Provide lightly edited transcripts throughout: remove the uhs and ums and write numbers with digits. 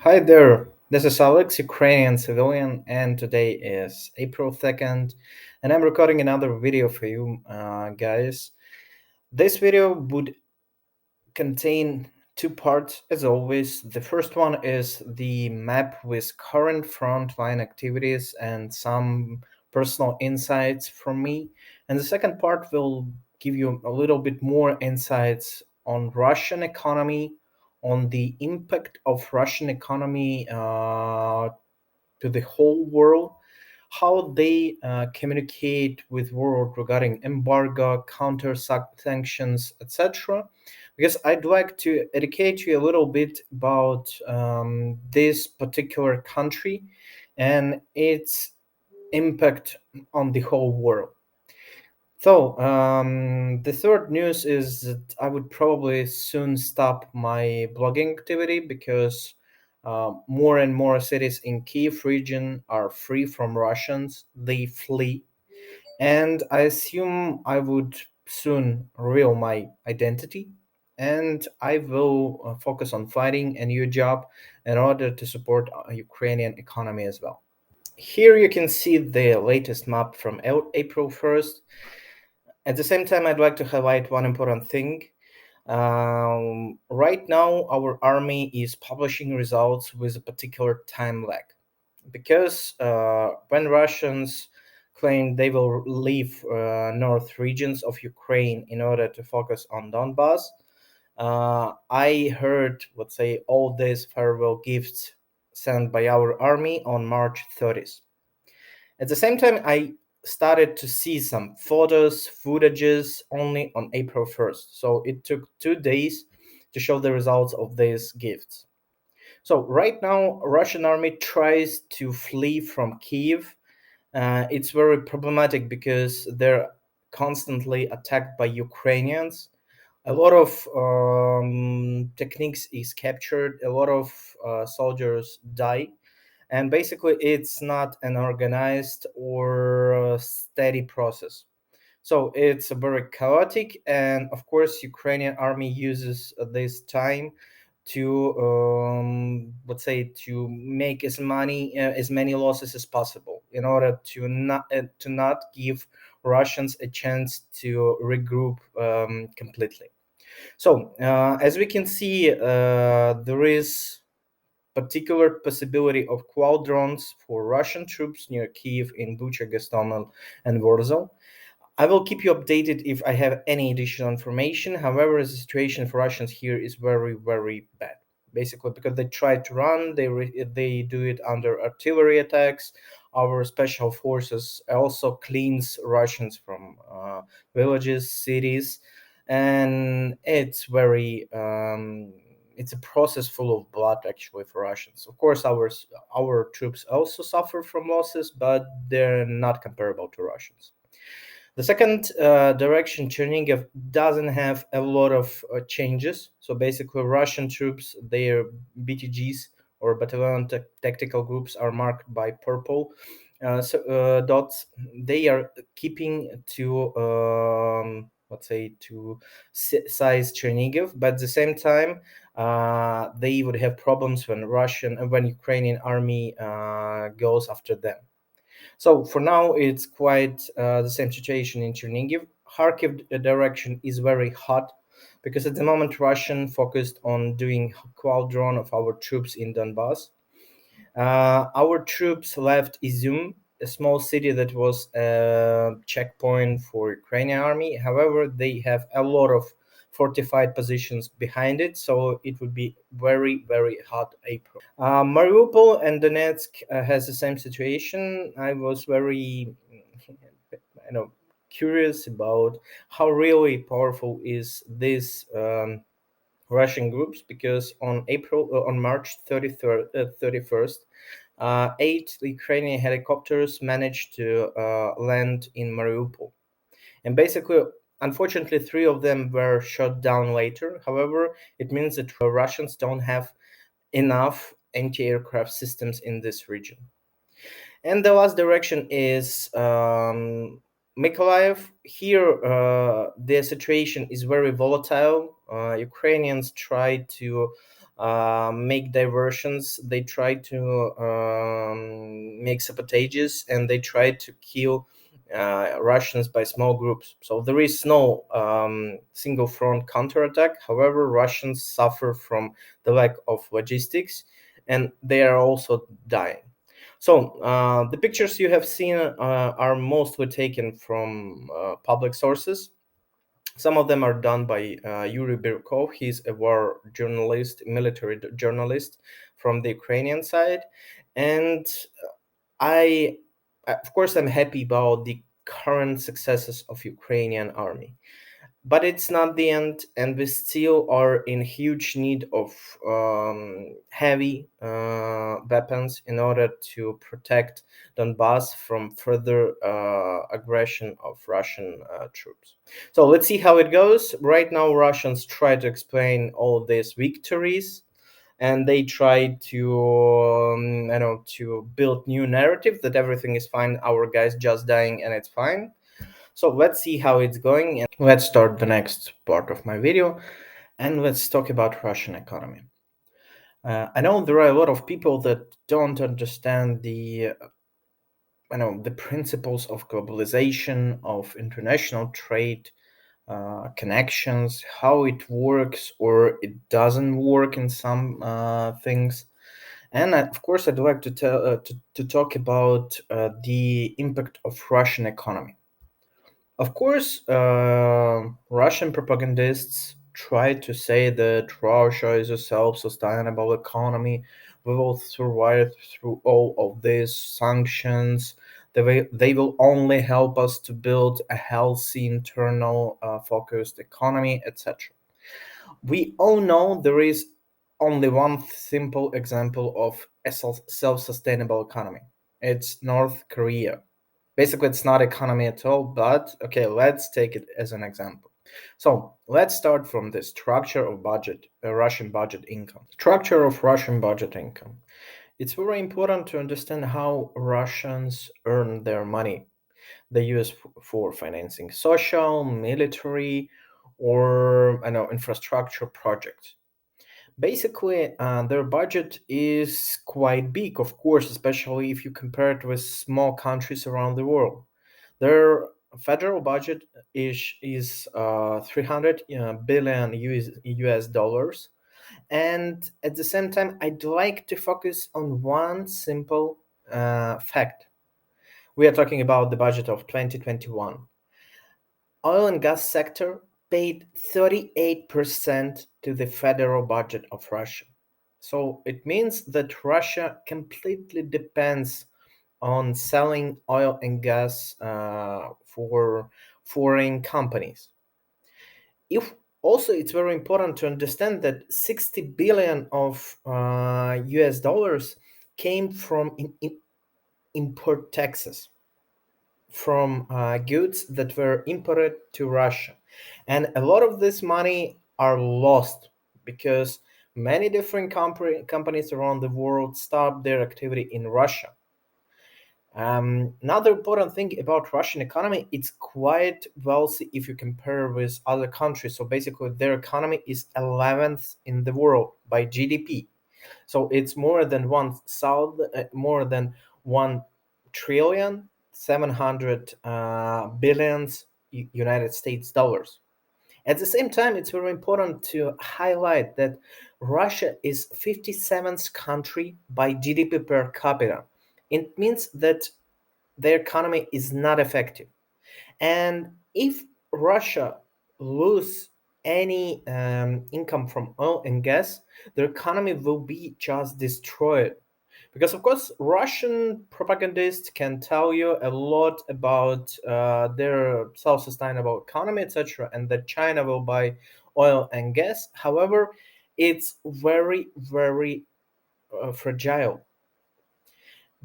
Hi there, this is Alex, Ukrainian civilian, and today is April 2nd, and I'm recording another video for you guys. This video would contain two parts as always. The first one is the map with current frontline activities and some personal insights from me, and the second part will give you a little bit more insights on Russian economy, on the impact of Russian economy to the whole world, how they communicate with world regarding embargo, counter sanctions, etc. Because I'd like to educate you a little bit about this particular country and its impact on the whole world. So, the third news is that I would probably soon stop my blogging activity because more and more cities in Kyiv region are free from Russians. They flee, and I assume I would soon reveal my identity, and I will focus on finding a new job in order to support Ukrainian economy as well. Here you can see the latest map from April 1st. At the same time, I'd like to highlight one important thing. Right now, our army is publishing results with a particular time lag because when Russians claim they will leave north regions of Ukraine in order to focus on Donbass, I heard, let's say, all these farewell gifts sent by our army on March 30th. At the same time, I started to see some photos, footages only on April 1st. So it took 2 days to show the results of these gifts. So right now, Russian army tries to flee from Kyiv. It's very problematic because they're constantly attacked by Ukrainians. A lot of techniques is captured. A lot of soldiers die, and basically it's not an organized or steady process, so it's very chaotic, and of course Ukrainian army uses this time to let's say to make as many losses as possible in order to not give Russians a chance to regroup completely. So as we can see, there is particular possibility of quad drones for Russian troops near Kyiv in Bucha, Gostomel, and Warsaw. I will keep you updated if I have any additional information. However, the situation for Russians here is very, very bad. Basically, because they try to run, they do it under artillery attacks. Our special forces also cleans Russians from villages, cities, and it's a process full of blood actually for Russians. Of course, our troops also suffer from losses, but they're not comparable to Russians. The second direction, Chernigiv, doesn't have a lot of changes. So basically, Russian troops, their BTGs or battalion tactical groups are marked by purple dots. They are keeping to let's say to size Chernigiv, but at the same time, they would have problems when Ukrainian army goes after them. So for now, it's quite the same situation in Chernigiv. Kharkiv direction is very hot because at the moment Russian focused on doing quad drone of our troops in Donbass. Our troops left Izum, a small city that was a checkpoint for Ukrainian army. However, they have a lot of fortified positions behind it, so it would be very, very hot April. Mariupol and Donetsk has the same situation. I was very, curious about how really powerful is this Russian groups, because on March 31st, eight Ukrainian helicopters managed to land in Mariupol. And basically, unfortunately, three of them were shot down later. However, it means that Russians don't have enough anti-aircraft systems in this region. And the last direction is Mykolaiv. Here, the situation is very volatile. Ukrainians try to make diversions. They try to make sabotages, and they try to kill Russians by small groups. So there is no single front counterattack. However, Russians suffer from the lack of logistics, and they are also dying. So the pictures you have seen are mostly taken from public sources. Some of them are done by Yuri Birkov. He's a war journalist, military journalist from the Ukrainian side. And I, of course, I'm happy about the current successes of Ukrainian army, but it's not the end, and we still are in huge need of heavy weapons in order to protect Donbass from further aggression of Russian troops. So let's see how it goes. Right now, Russians try to explain all of these victories, and they try to to build new narrative that everything is fine, our guys just dying and it's fine. So let's see how it's going, and let's start the next part of my video, and let's talk about Russian economy. I know there are a lot of people that don't understand the the principles of globalization, of international trade, connections, how it works or it doesn't work in some things. And of course, I'd like to to talk about the impact of Russian economy. Of course, Russian propagandists try to say that Russia is a self sustainable economy. We will survive through all of these sanctions. They will only help us to build a healthy, internal focused economy, etc. We all know there is only one simple example of a self sustainable economy, it's North Korea. Basically, it's not economy at all, but okay, let's take it as an example. So let's start from the structure of budget, Russian budget income. Structure of Russian budget income. It's very important to understand how Russians earn their money. They use for financing social, military, or infrastructure projects. Basically, their budget is quite big, of course, especially if you compare it with small countries around the world. Their federal budget is 300 billion US dollars, and at the same time, I'd like to focus on one simple fact. We are talking about the budget of 2021. Oil and gas sector paid 38% to the federal budget of Russia. So it means that Russia completely depends on selling oil and gas for foreign companies. If also, it's very important to understand that 60 billion of US dollars came from import taxes from goods that were imported to Russia. And a lot of this money are lost because many different companies around the world stopped their activity in Russia. Another important thing about Russian economy, it's quite wealthy if you compare with other countries. So basically, their economy is 11th in the world by GDP. So it's more than 1 trillion 700 billions United States dollars. At the same time, it's very important to highlight that Russia is 57th country by GDP per capita. It means that their economy is not effective. And if Russia lose any income from oil and gas, their economy will be just destroyed. Because of course, Russian propagandists can tell you a lot about their self-sustainable economy, etc., and that China will buy oil and gas. However, it's very, very fragile.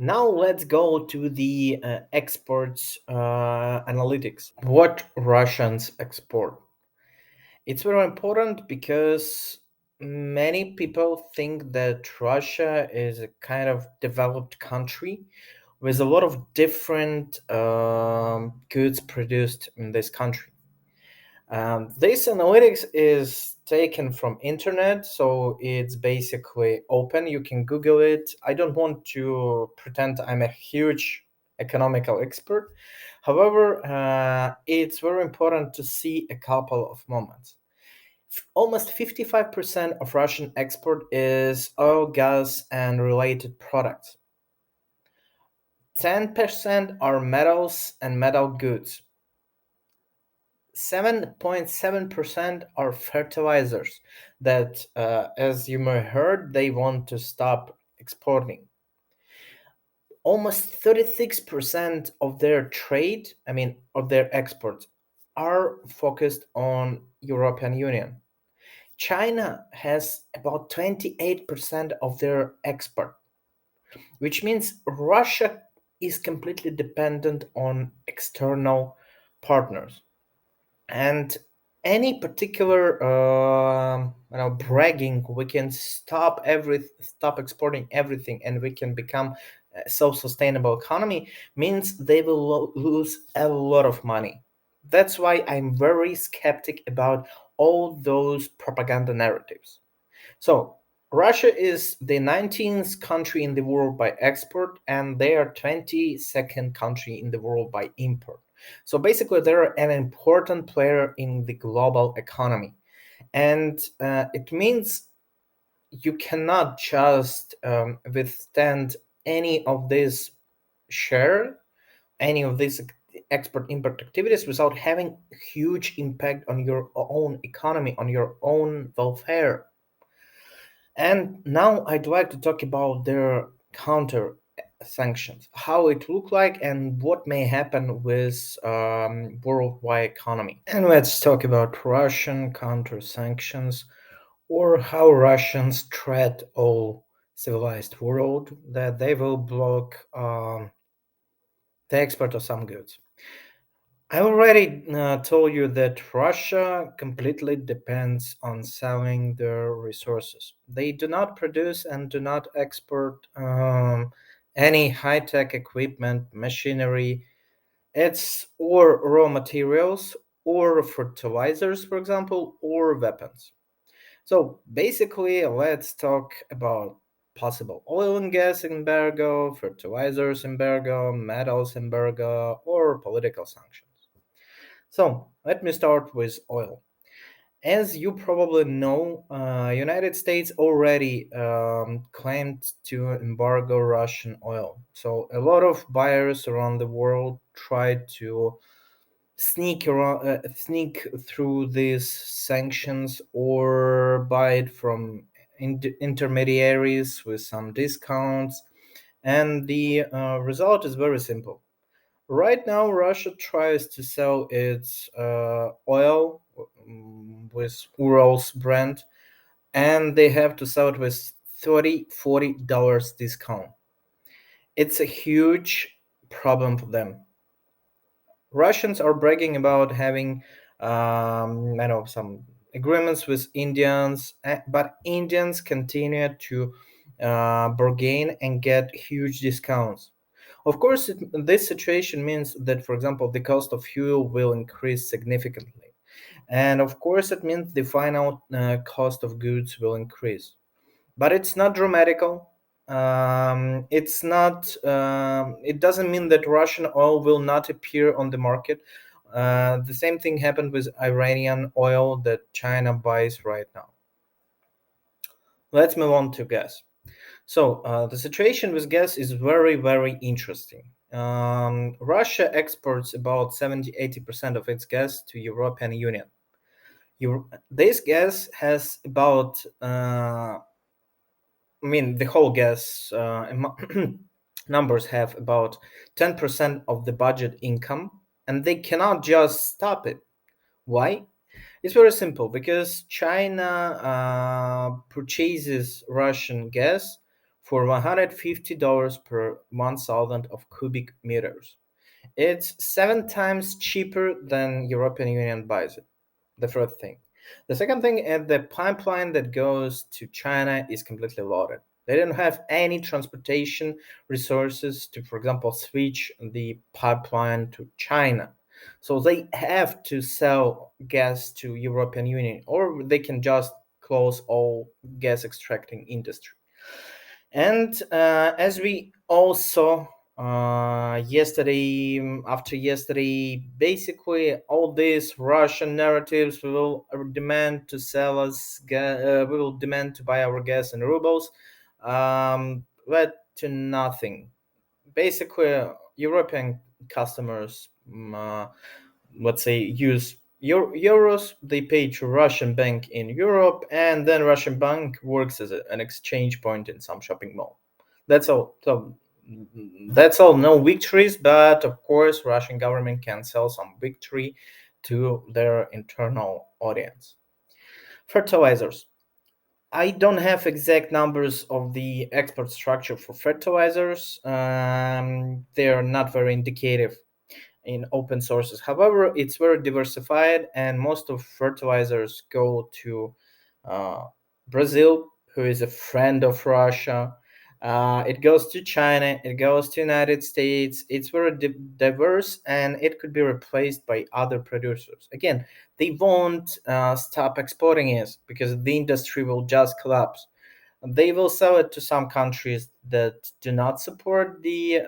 Now let's go to the exports analytics. What Russians export? It's very important because many people think that Russia is a kind of developed country with a lot of different goods produced in this country. This analytics is taken from internet, so it's basically open. You can Google it. I don't want to pretend I'm a huge economical expert. However, it's very important to see a couple of moments. Almost 55% of Russian export is oil, gas, and related products. 10% are metals and metal goods. 7.7% are fertilizers that, as you may heard, they want to stop exporting. Almost 36% of their trade, of their exports, are focused on European Union. China has about 28% of their export, which means Russia is completely dependent on external partners. And any particular bragging, we can stop exporting everything, and we can become a self-sustainable economy, means they will lose a lot of money. That's why I'm very skeptic about all those propaganda narratives. So Russia is the 19th country in the world by export, and they are 22nd country in the world by import. So basically, they're an important player in the global economy, and it means you cannot just withstand any of this share, any of these export import activities without having huge impact on your own economy, on your own welfare. And now I'd like to talk about their counter sanctions, how it look like, and what may happen with worldwide economy. And let's talk about Russian counter sanctions, or how Russians threat all civilized world that they will block the export of some goods. I already told you that Russia completely depends on selling their resources. They do not produce and do not export any high tech equipment, machinery, it's or raw materials, or fertilizers, for example, or weapons. So basically, let's talk about possible oil and gas embargo, fertilizers embargo, metals embargo, or political sanctions. So let me start with oil. As you probably know, United States already claimed to embargo Russian oil. So a lot of buyers around the world tried to sneak through these sanctions or buy it from intermediaries with some discounts, and the result is very simple. Right now, Russia tries to sell its oil with Urals brand, and they have to sell it with $30-40 discount. It's a huge problem for them. Russians are bragging about having, some agreements with Indians, but Indians continue to bargain and get huge discounts. Of course, this situation means that, for example, the cost of fuel will increase significantly. And of course, it means the final cost of goods will increase. But it's not dramatical. It's not. It doesn't mean that Russian oil will not appear on the market. The same thing happened with Iranian oil that China buys right now. Let's move on to gas. So the situation with gas is very, very interesting. Russia exports about 70-80% of its gas to European Union. This gas has about, the whole gas numbers have about 10% of the budget income, and they cannot just stop it. Why? It's very simple, because China purchases Russian gas for $150 per 1,000 of cubic meters. It's 7 times cheaper than European Union buys it. The first thing. The second thing is the pipeline that goes to China is completely loaded. They don't have any transportation resources to, for example, switch the pipeline to China. So they have to sell gas to European Union, or they can just close all gas extracting industry. And as we also yesterday, after yesterday, basically all these Russian narratives will demand to sell us, we will demand to buy our gas in rubles, led to nothing. Basically, European customers, let's say, use euros. They pay to Russian bank in Europe, and then Russian bank works as an exchange point in some shopping mall. That's all. So that's all. No victories, but of course, Russian government can sell some victory to their internal audience. Fertilizers. I don't have exact numbers of the export structure for fertilizers. They are not very indicative in open sources. However, it's very diversified, and most of fertilizers go to uh, Brazil, who is a friend of Russia. It goes to China. It goes to United States. It's very diverse, and it could be replaced by other producers. Again, they won't stop exporting it because the industry will just collapse. They will sell it to some countries that do not support the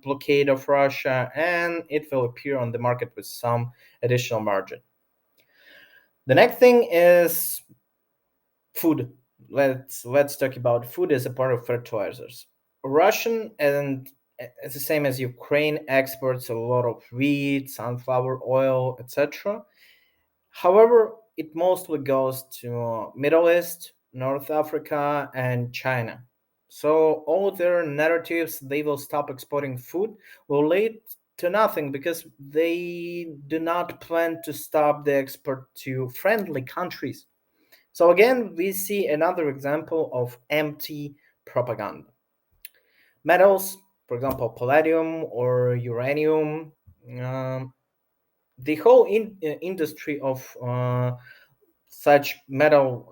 blockade of Russia, and it will appear on the market with some additional margin. The next thing is food. Let's talk about food as a part of fertilizers. Russian and it's the same as Ukraine exports a lot of wheat, sunflower oil, etc. However, it mostly goes to Middle East, North Africa, and China. So all their narratives they will stop exporting food will lead to nothing because they do not plan to stop the export to friendly countries. So again, we see another example of empty propaganda. Metals, for example, palladium or uranium, um, the whole industry of such metal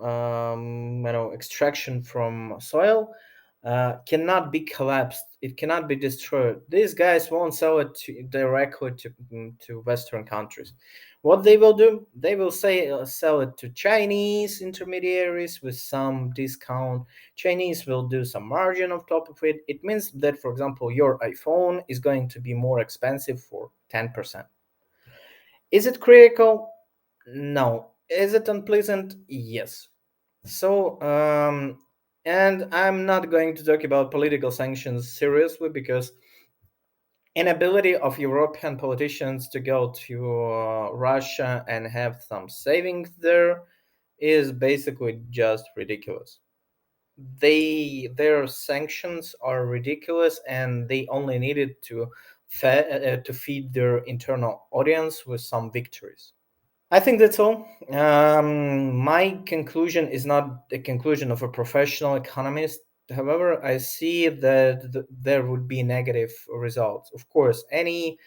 extraction from soil cannot be collapsed. It cannot be destroyed. These guys won't sell it directly to Western countries. What they will do, they will sell it to Chinese intermediaries with some discount. Chinese will do some margin on top of it. It means that, for example, your iPhone is going to be more expensive for 10%. Is it critical? No. Is it unpleasant? Yes. So, and I'm not going to talk about political sanctions seriously because inability of European politicians to go to Russia and have some savings there is basically just ridiculous. Their sanctions are ridiculous, and they only needed to feed their internal audience with some victories. I think that's all. My conclusion is not the conclusion of a professional economist. However, I see that there would be negative results. Of course, any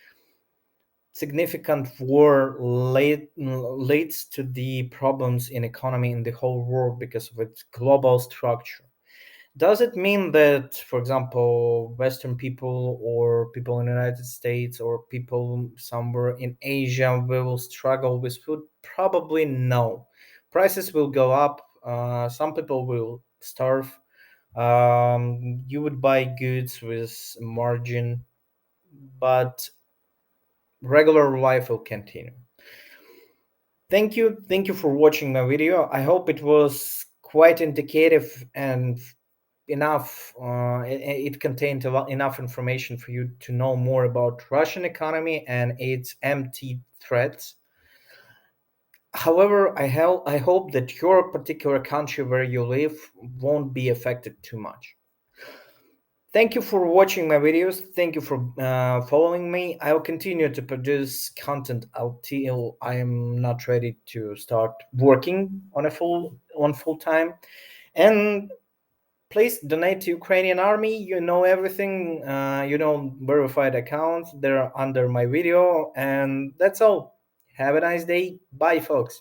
significant war leads to the problems in economy in the whole world because of its global structure. Does it mean that, for example, Western people or people in the United States or people somewhere in Asia will struggle with food? Probably no. Prices will go up. Some people will starve. You would buy goods with margin, but regular life will continue. Thank you for watching my video. I hope it was quite indicative and enough. It contained enough information for you to know more about Russian economy and its empty threats. However, I hope that your particular country where you live won't be affected too much. Thank you for watching my videos. Thank you for following me. I'll continue to produce content until I am not ready to start working on full time. And please donate to Ukrainian army. You know everything. You know verified accounts. They're under my video, and that's all. Have a nice day. Bye, folks.